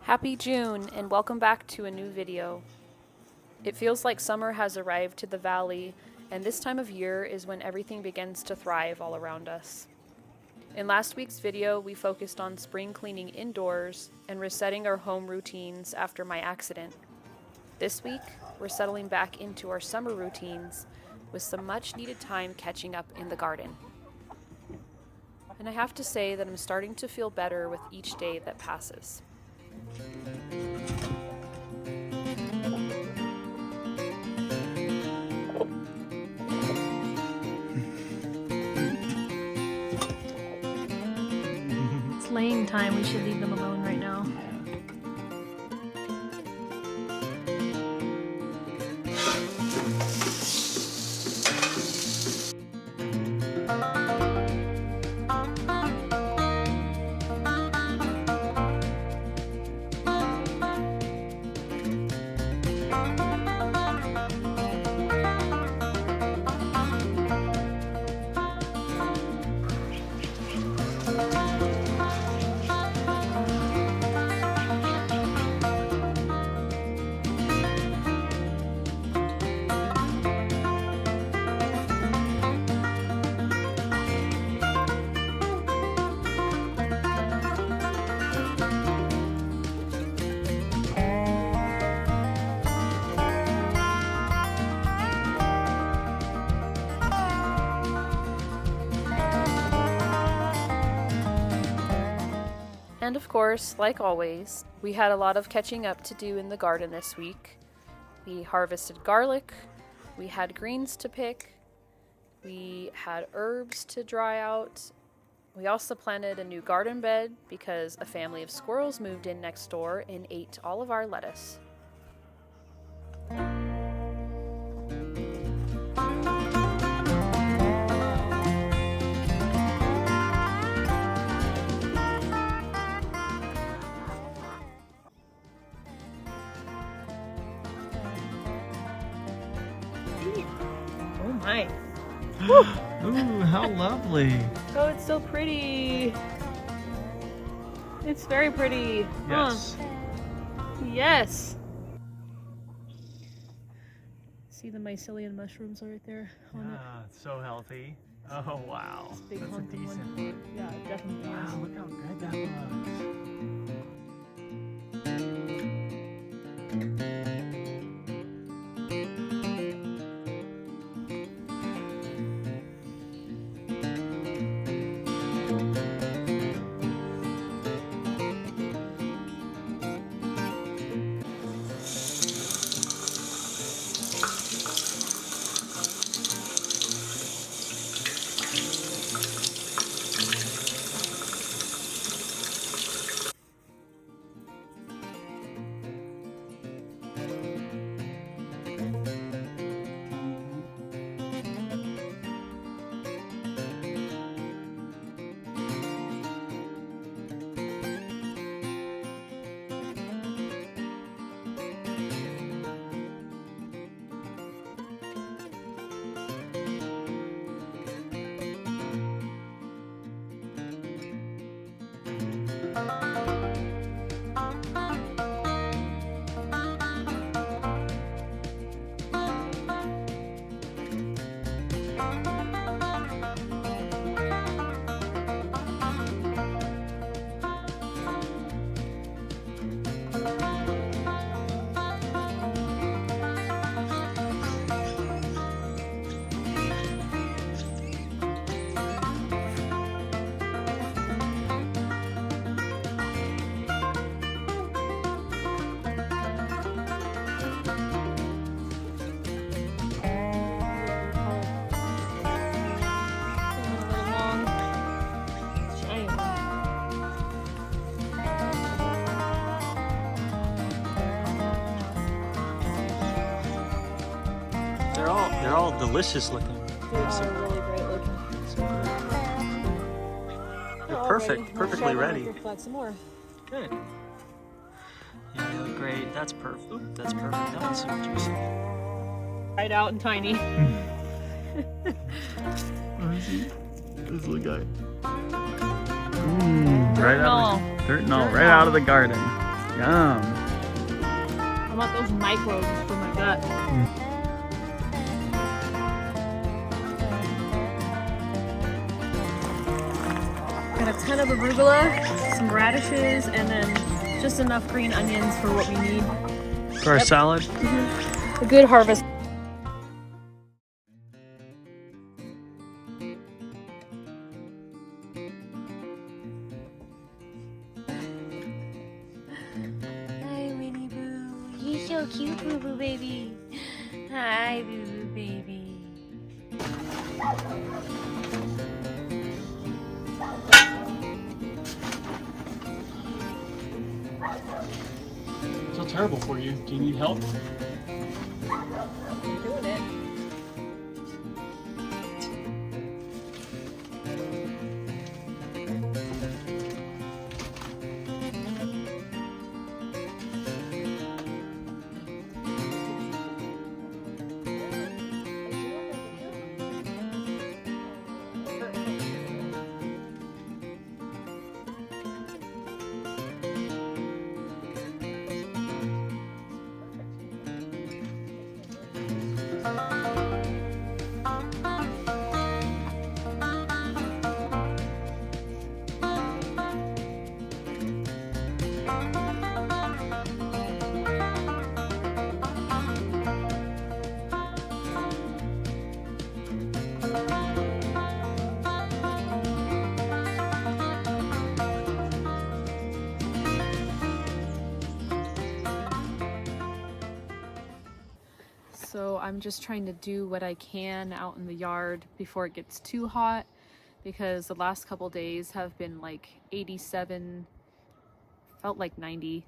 Happy June and welcome back to a new video. It feels like summer has arrived to the valley, and this time of year is when everything begins to thrive all around us. In last week's video, we focused on spring cleaning indoors and resetting our home routines after my accident. This week, we're settling back into our summer routines with some much needed time catching up in the garden. And I have to say that I'm starting to feel better with each day that passes. It's laying time. We should leave them alone right now. And of course, like always, we had a lot of catching up to do in the garden this week. We harvested garlic, we had greens to pick, we had herbs to dry out. We also planted a new garden bed because a family of squirrels moved in next door and ate all of our lettuce. Oh my. Ooh, how lovely. Oh, it's so pretty. It's very pretty. Yes. Yes. See the mycelium mushrooms right there on it? Yeah, it's so healthy. Oh, wow. Big That's a hunky decent one. one. Yeah, it definitely is. Wow, look how good that looks. They're all delicious looking. They are really great looking. They're perfect, perfectly ready. Plant some more. Good. Yeah, they look great. That's perfect. Oop, that's perfect. That one's super juicy. Right out and tiny. This little guy. Ooh, right out of the garden. Yum. I want those microbes for my gut. Got a ton of arugula, some radishes, and then just enough green onions for what we need. For our salad. A good harvest. Hi, Winnie Boo. You're so cute, Boo Boo Baby. Hi, Boo Boo Baby. So terrible for you. Do you need help? I'm doing it. So I'm just trying to do what I can out in the yard before it gets too hot, because the last couple days have been like 87, felt like 90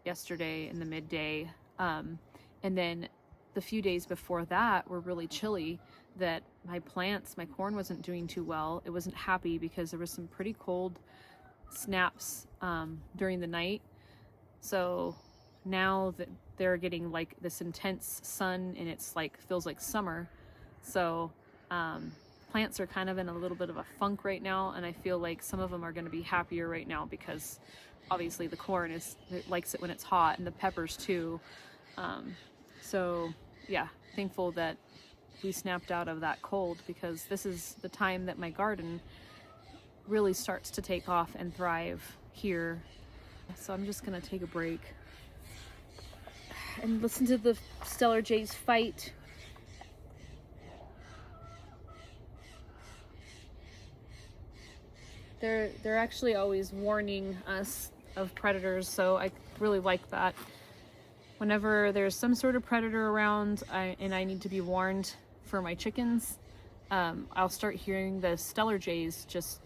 yesterday in the midday. And then the few days before that were really chilly, that my corn wasn't doing too well. It wasn't happy because there was some pretty cold snaps during the night. So now that they're getting like this intense sun and it's like feels like summer, so plants are kind of in a little bit of a funk right now, and I feel like some of them are going to be happier right now because obviously the corn it likes it when it's hot, and the peppers too. So yeah, thankful that we snapped out of that cold, because this is the time that my garden really starts to take off and thrive here. So I'm just gonna take a break and listen to the stellar jays fight. They're actually always warning us of predators, so I really like that. Whenever there's some sort of predator around and I need to be warned for my chickens, I'll start hearing the stellar jays just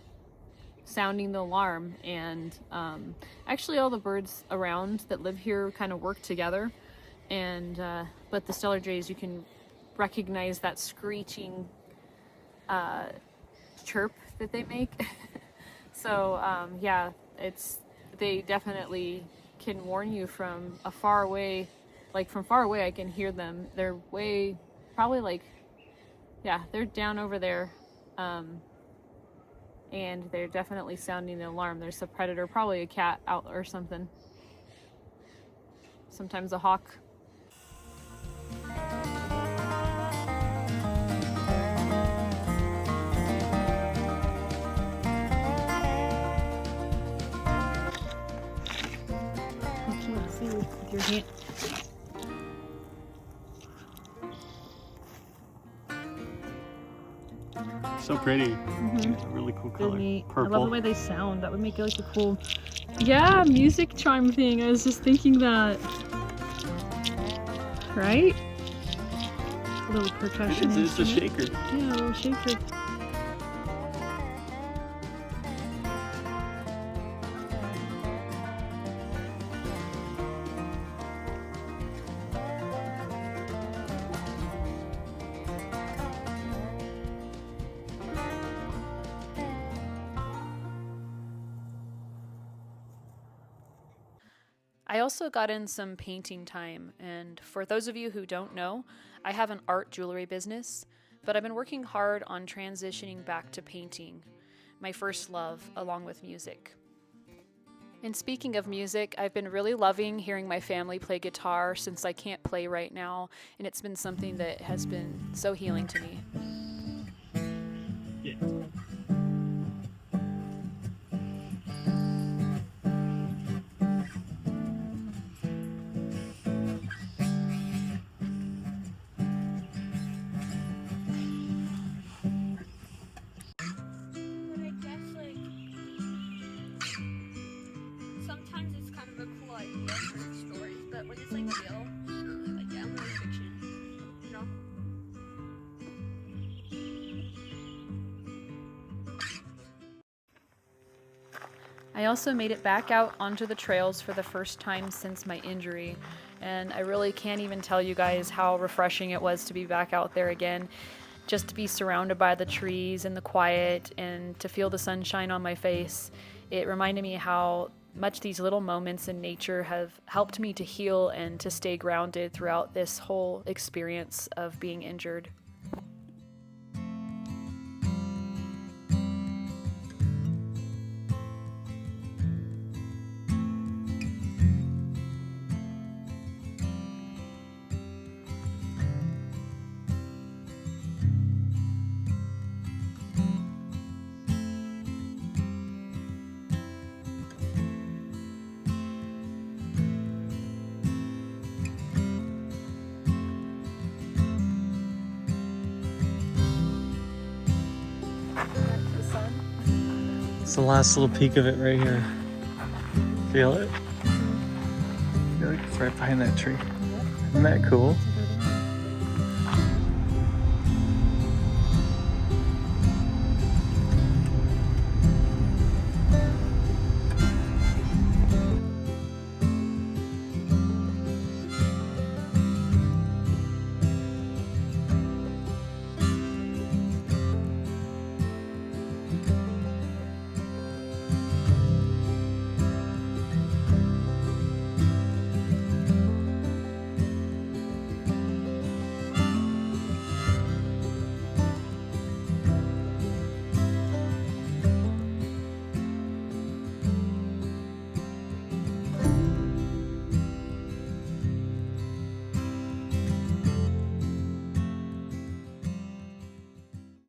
sounding the alarm, and actually all the birds around that live here kind of work together, and but the stellar jays, you can recognize that screeching chirp that they make. So yeah, they definitely can warn you from a far away, like from far away I can hear them. They're way, probably like, yeah, they're down over there, and they're definitely sounding the alarm. There's a predator, probably a cat out or something. Sometimes a hawk. You can't see with your hand. So pretty. Really cool color. Really neat. I Purple. love the way they sound. That would make it like a cool, yeah, music charm thing. I was just thinking that. Right? A little percussion. It's a instrument. shaker. Yeah, a little shaker. I also got in some painting time, and for those of you who don't know, I have an art jewelry business, but I've been working hard on transitioning back to painting, my first love, along with music. And speaking of music, I've been really loving hearing my family play guitar since I can't play right now, and it's been something that has been so healing to me. Yeah. But I guess like sometimes it's kind of a cool idea for stories, but when it's like real, like yeah, more fiction, you know? I also made it back out onto the trails for the first time since my injury, and I really can't even tell you guys how refreshing it was to be back out there again, just to be surrounded by the trees and the quiet and to feel the sunshine on my face. It reminded me how much these little moments in nature have helped me to heal and to stay grounded throughout this whole experience of being injured. The sun. It's the last little peek of it right here. Feel it? I feel like it's right behind that tree. Isn't that cool?